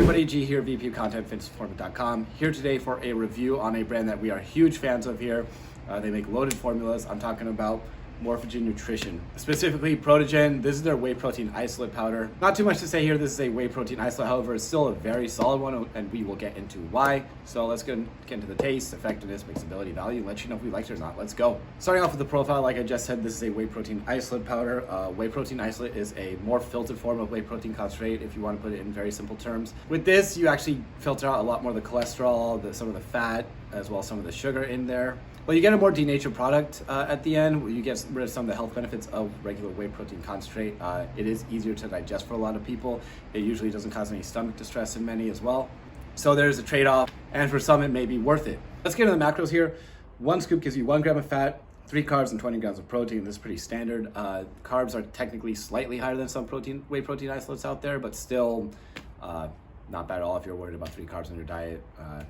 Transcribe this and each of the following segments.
everybody, G here, VP of Content, fitnessperformance.com. Here today for a review on a brand that we are huge fans of here. They make loaded formulas. I'm talking about Morphogen Nutrition, specifically Protegen. This is their whey protein isolate powder. Not too much to say here. This is a whey protein isolate, however, it's still a very solid one, and we will get into why. So let's get into the taste, effectiveness, mixability, value, and let you know if we liked it or not. Let's go. Starting off with the profile, like I just said, this is a whey protein isolate powder. Whey protein isolate is a more filtered form of whey protein concentrate, if you want to put it in very simple terms. With this, you actually filter out a lot more of the cholesterol, some of the fat, as well as some of the sugar in there. Well, you get a more denatured product at the end. You get rid of some of the health benefits of regular whey protein concentrate. It is easier to digest for a lot of people. It usually doesn't cause any stomach distress in many as well. So there's a trade-off, and for some it may be worth it. Let's get into the macros here. 1 scoop gives you 1 gram of fat, 3 carbs, and 20 grams of protein. This is pretty standard. Carbs are technically slightly higher than some whey protein isolates out there, but still not bad at all. If you're worried about 3 carbs in your diet,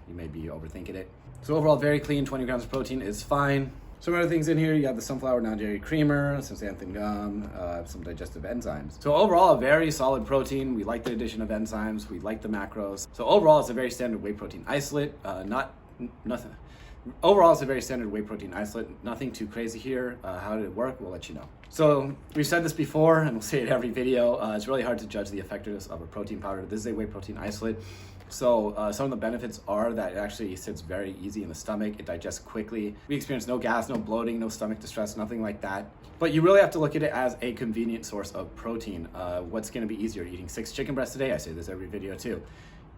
you may be overthinking it. So overall, very clean. 20 grams of protein is fine. Some other things in here, you have the sunflower non-dairy creamer, some xanthan gum, some digestive enzymes. So overall, a very solid protein. We like the addition of enzymes. We like the macros. So overall, it's a very standard whey protein isolate. Nothing. Overall, it's a very standard whey protein isolate. Nothing too crazy here. How did it work? We'll let you know. So we've said this before, and we'll say it every video. It's really hard to judge the effectiveness of a protein powder. This is a whey protein isolate. So some of the benefits are that it actually sits very easy in the stomach. It digests quickly. We experience no gas, no bloating, no stomach distress, nothing like that. But you really have to look at it as a convenient source of protein. What's going to be easier, eating 6 chicken breasts a day? I say this every video too.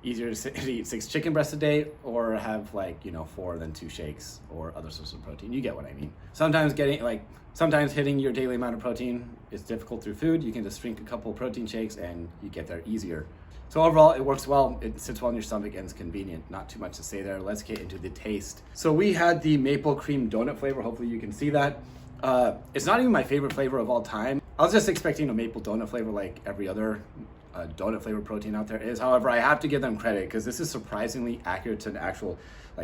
Easier to eat 6 chicken breasts a day or have 4 than 2 shakes or other sources of protein. You get what I mean. Sometimes hitting your daily amount of protein is difficult through food. You can just drink a couple of protein shakes and you get there easier. So overall, it works well. It sits well in your stomach and is convenient. Not too much to say there. Let's get into the taste. So we had the maple cream donut flavor. Hopefully you can see that. It's not even my favorite flavor of all time. I was just expecting a maple donut flavor like every other donut flavored protein out there is. However, I have to give them credit because this is surprisingly accurate to an actual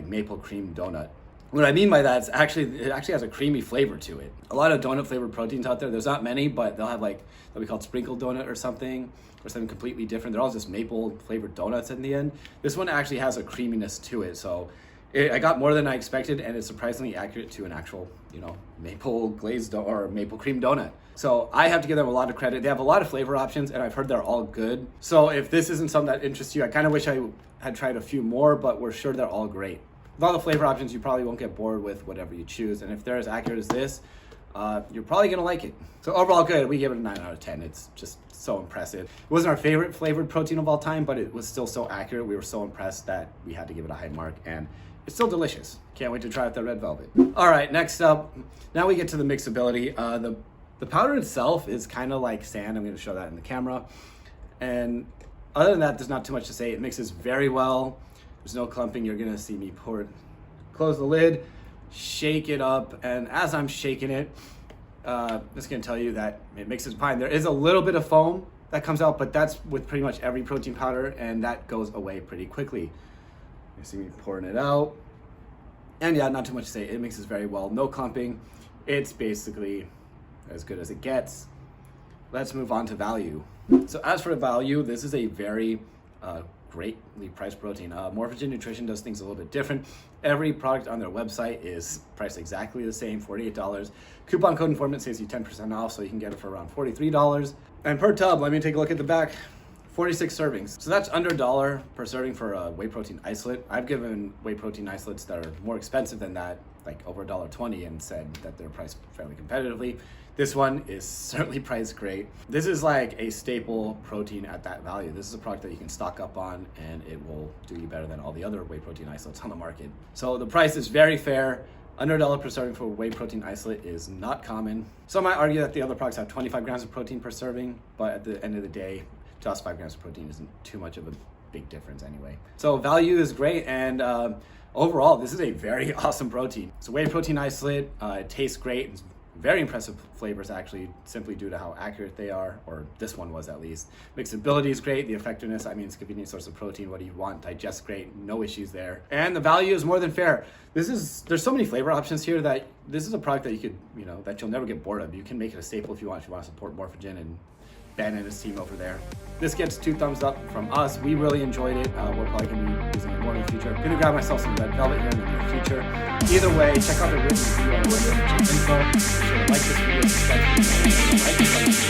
maple cream donut. What I mean by that is it actually has a creamy flavor to it. A lot of donut flavored proteins out there, there's not many, but they'll have they'll be called sprinkled donut or something completely different. They're all just maple flavored donuts in the end. This one actually has a creaminess to it. So I got more than I expected, and it's surprisingly accurate to an actual, maple glazed or maple cream donut. So I have to give them a lot of credit. They have a lot of flavor options, and I've heard they're all good. So if this isn't something that interests you, I kind of wish I had tried a few more, but we're sure they're all great. With all the flavor options, you probably won't get bored with whatever you choose. And if they're as accurate as this, you're probably gonna like it. So overall good, we give it a 9 out of 10. It's just so impressive. It wasn't our favorite flavored protein of all time, but it was still so accurate. We were so impressed that we had to give it a high mark, and it's still delicious. Can't wait to try out the red velvet. All right, next up, now we get to the mixability. The powder itself is kind of like sand. I'm gonna show that in the camera. And other than that, there's not too much to say. It mixes very well. There's no clumping. You're gonna see me pour it, close the lid, shake it up, and as I'm shaking it, I'm just gonna tell you that it mixes fine. There is a little bit of foam that comes out, but that's with pretty much every protein powder, and that goes away pretty quickly. You see me pouring it out, and yeah, not too much to say. It mixes very well, no clumping. It's basically as good as it gets. Let's move on to value. So as for the value, this is a very greatly priced protein. Morphogen Nutrition does things a little bit different. Every product on their website is priced exactly the same, $48. Coupon code informant saves you 10% off, so you can get it for around $43. And per tub, let me take a look at the back, 46 servings. So that's under $1 per serving for a whey protein isolate. I've given whey protein isolates that are more expensive than that, like over $1.20, and said that they're priced fairly competitively. This one is certainly priced great. This is like a staple protein at that value. This is a product that you can stock up on, and it will do you better than all the other whey protein isolates on the market. So the price is very fair. Under $1 per serving for whey protein isolate is not common. Some might argue that the other products have 25 grams of protein per serving, but at the end of the day, to us 5 grams of protein isn't too much of a big difference anyway. So value is great, and overall, this is a very awesome protein. It's a whey protein isolate. It tastes great. It's very impressive flavors, actually, simply due to how accurate they are, or this one was at least. Mixability is great. The effectiveness, it's a convenient source of protein. What do you want? Digests great. No issues there. And the value is more than fair. There's so many flavor options here that this is a product that you could, that you'll never get bored of. You can make it a staple if you want to support Morphogen and Ben and his team over there. This gets 2 thumbs up from us. We really enjoyed it. We're probably going to be using it more in the future. I'm going to grab myself some red velvet here in the near future. Either way, check out the written review on Morphogen info. Be sure to like this video, subscribe to the channel, like this